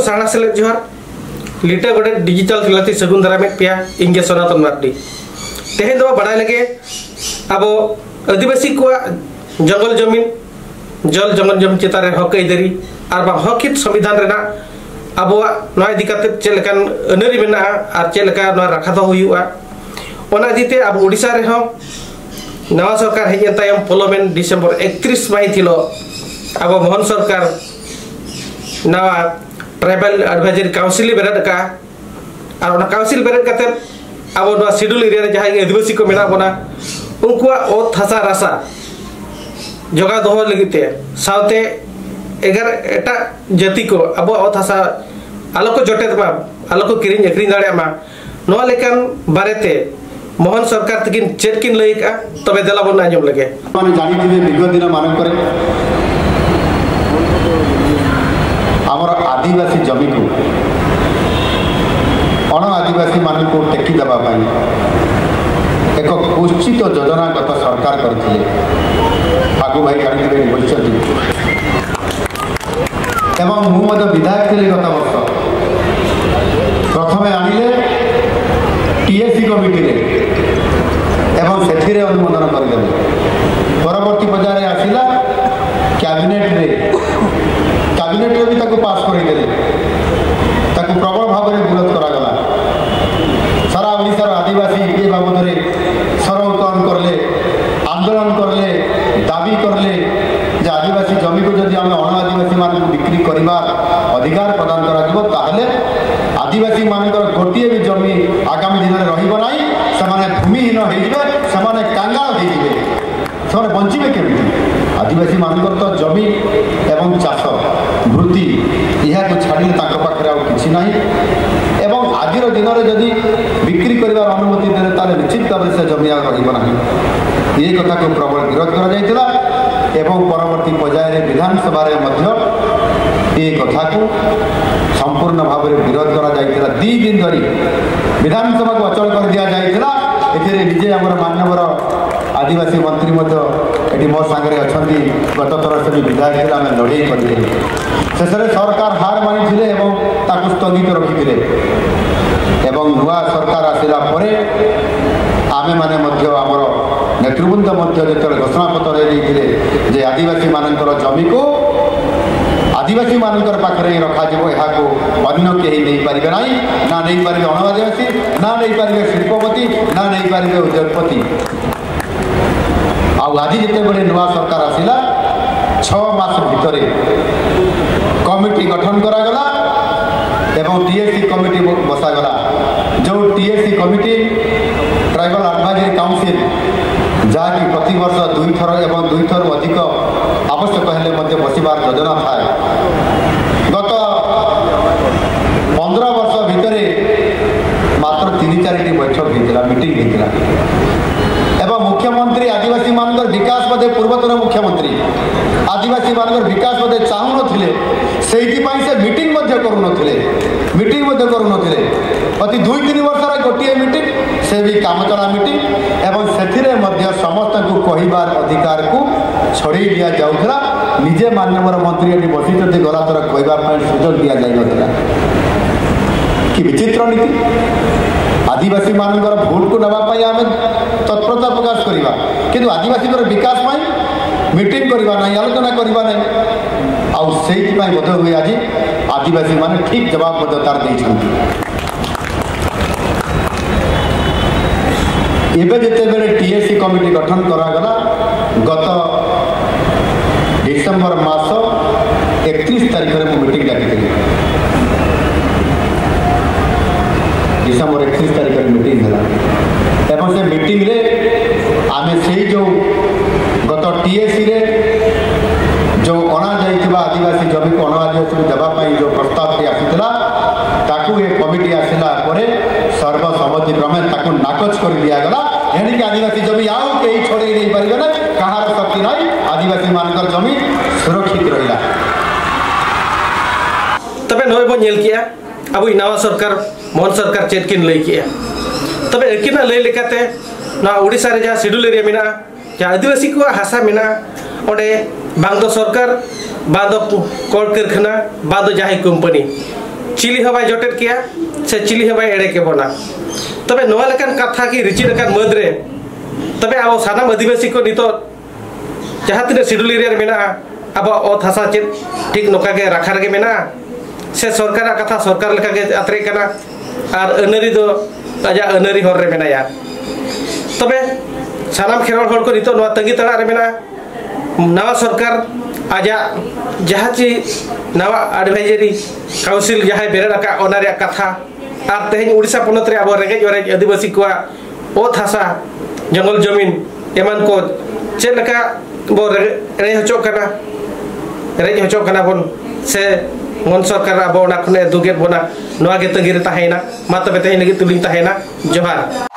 साणा सेलेद जोहार लिटा गोडे डिजिटल खिलाती सगुन दारा में पिया इंगे सनातन मार्डी तेहे दो बड़ा लगे अब आदिवासी को जंगल जमीन जमीन चितारे हक इदारी और बा हक हित संविधान रेना अब नवा दिकाते चेलकान अनरी मेना और चेलका नवा रखा दो हुआ ओना जीते अब ओडिशा रे हम नवा सरकार हेजन तायम पार्लियामेंट डिसेंबर 31 माही थिलो अब मोहन सरकार नवा ट्राइबल एडवाइजरी काउंसिल बेरेड का और ओना काउंसिल बेरेड काते अब नवा शेड्यूल एरिया रे जहां आदिवासी को मेना बना उनकुआ ओत हसा रासा जगह दोहो लगिते साउते एगार एटा जाति को अब ओत हसा आलो को जटे मा आलो को किरिन एकरिन दाड़े मा नवा लेकान बारेते मोहन सरकार तकिन चेटकिन लइका तबे देला बन आजम लगे माने जानि दिबे विगत दिन मान करे हमर आदिवासी जमी को अण आदिवासी मान को टेकी देबा पाई एक कुश्चित योजना गत सरकार करथिले आगु भाई जानि दिबे बोलछथि एवं मु मद विधायक थे गत वर्ष प्रथम आनिले टीएससी कमिटी रे एवं से अनुमोदन करदे परवर्ती पर्यायर आसिला कैबिनेट रे भी ताको पास करदे ताको प्रबल भाव में विरोध करागला सारा ओडिशार आदिवासी ये बाबद रे सर उत्तोलन करले आंदोलन करले दाबी करले जे आदिवासी जमी को जदि आम अण आदिवासी मान बिक्री करवा अधिकार प्रदान करा ताहले आदिवासी मान गोटे भी जमी आगामी दिन में रही से भूमिहीन होने कांगाल हो बंचे केमी आदिवासी मान तो जमी एवं चाष वृत्ति यह छाड़े पाखे कि एवं आज दिन में जदि बिक्री कर अनुमति दे ताले निश्चित भाव से जमी रहा ये कथा को प्रबल विरोध कर परवर्ती पर्यायर विधानसभा ये कथा को संपूर्ण भाव में विरोध करा दी दिन धरी विधानसभा को अचल कर दि जाइए निजे आम मानवर आदिवासी मंत्री ये मो सांगे अच्छा गत थर से विधायक थे आम लड़े करते शेष सरकार हार मानी स्थगित रखी नुआ सरकार आसला आमे माने आमर नेतृवृंद जो घोषणा पत्र देते आदिवासी मानकर जमी को आदिवासी मानकर पाखे रखा अन्य कहीं नहीं पारे ना नहीं पारे अण आदिवासी ना नहीं पारे शिल्पपति ना नहीं पारे उद्योगपति आज जिते नुआ सरकार आसला 6 मास भितर कमिटी गठन करागला एवं टीएससी कमिटी बसागला जो TSC committee tribal advisory council जहाँकि प्रति वर्ष 2 थर एवं 2 थर अधिक आवश्यक हेले बसबार योजना थाए गत 15 वर्ष भितर मात्र 3-4 बैठक होता मीटिंग होता एवं मुख्यमंत्री आदिवासी मान विकास पदे पूर्वतन मुख्यमंत्री आदिवासी मान विकास पदे चाहू नथिले से मीटिंग करुनथिले प्रति 2-3 वर्ष गोटे मीटिंग से भी कामचला मीटिंग एवं से समस्त को कहबार अधिकार को छड़े दि जाऊला निजे माननीय मंत्री ये बसी गला थर कहवाई सुजोग दि जाता कि विचित्र नीति आदिवासी मान भूल को नापी आम तत्परता प्रकाश करवा किंतु आदिवासी विकास मीटिंग करवा ना आलोचना करवा ना आईपाई बोध हुए आज आदिवासी मान ठीक जवाब तार एबे जिते टीएससी कमिटी गठन करागला गत डिसेंबर मास 31 तारीख में मीटिंग डाकी डिसेंबर 31 तारीख में मीटिंग है एवं से मीटिंग रे आमे से जो गत टीएससी रे जो अणा जाइथिबा आदिवासी जमी को अण आदिवासी देवाई जो प्रस्ताव आसीला ताकू ये कमिटी आसला सर्वसम्मति क्रमे ताकू नाकच कर दिगला एणिक आदिवासी जमी आउ कहीं छड़े नहीं पारे ना कहार शक्ति ना आदिवासी मानकर जमी सुरक्षित रहा तबे नय बो नेल किया अब नवा सरकार मोहन सरकार चेत किन लई किया तबे एकिना लई लेकाते ना ओडिसा रे जा शेड्यूल एरिया मेना जा आदिवासी को हासा मेना ओडे बांग दो सरकार बाद कल कारखाना बाद जाहे कंपनी चिली हवाई जोटेट किया से चिली हवाई एड़े के बोना तबे नोआ लेकन कथा की रिची लेकन मदरे तबे अब सानाम आदिवासी को नितो जहाँ तीन शिड्यूल एरिया मेना अब ओत हसा चेत ठीक नोका के रखा रगे मेना से सरकार कथा सरकार लेका के आतरे कना और अनरी दो आजा अनरी हर रे मेना यार तबे सानाम खेरवाड़ हर को नितो नोआ तंगी तड़ा रे मेना नवा सरकार आजा जहाँ ची नवा एडवाइजरी काउंसिल जहाँ बेरे रखा ओनारे कथा और तेहन उड़ीसा पोनत रे अब रेंगेज ओरेज आदिवासी को ओत हसा जंगल जमीन एमान को चेक लेका बो रे हचो कना रेज हचो कना बोन से मन सरकार अब ओना खने दुगे बोना नवा गे तंगी रे ताहेना मा तबे तेहन लगी तुलिंग ताहेना जोहार।